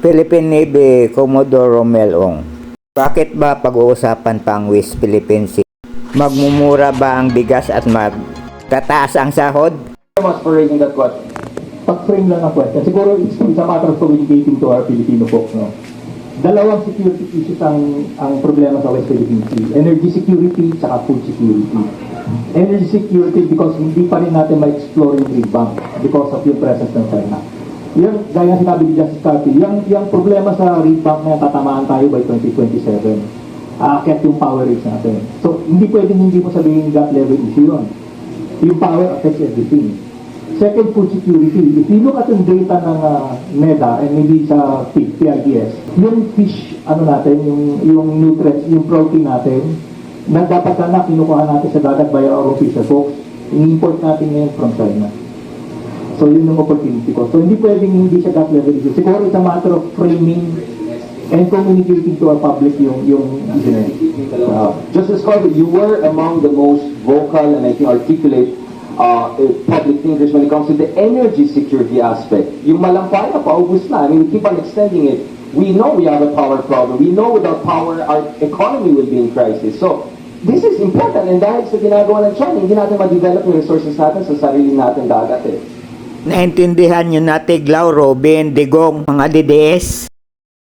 Philippine Navy Commodore Romel Ong. Bakit ba pag-uusapan pa ang West Philippine Sea? Magmumura ba ang bigas at magtataas ang sahod? Much for raising that question. Pag-frame lang ang question. Siguro it's a matter of communicating to our Filipino folks. No? Dalawang security issues ang problema sa West Philippine Sea. Energy security at food security. Energy security because hindi pa rin natin ma-explore yung rig bank because of yung presence ng China. Yung, gaya sinabi ni Justice Carty, yung problema sa rig bank na tatamaan tayo by 2027. Aakyat yung power rates natin. So, hindi pwedeng hindi mo sabihin that level issue yun. Yung power affects everything. Second, food security. If you look at yung data ng NEDA and maybe sa PIDS, yung fish, natin, yung nutrients, yung protein natin, na dapat na kinukuha natin sa dagat via our official folks, in-import natin ngayon from China. So, yun yung opportunity ko. So, hindi pwedeng hindi siya that level issue. Siguro it's a matter of framing and communicating to our public yung Justice Carter, you were among the most vocal and I think articulate public thinkers when it comes to the energy security aspect. Yung malampay na paubos na. I mean, we keep on extending it. We know we have a power problem. We know without power, our economy will be in crisis. So, this is important. And dahil sa ginagawa ng China, hindi natin ma-develop yung resources natin sa sarili natin dagat eh. Naintindihan nyo na Tiglaw, Robin, Digong, mga DDS?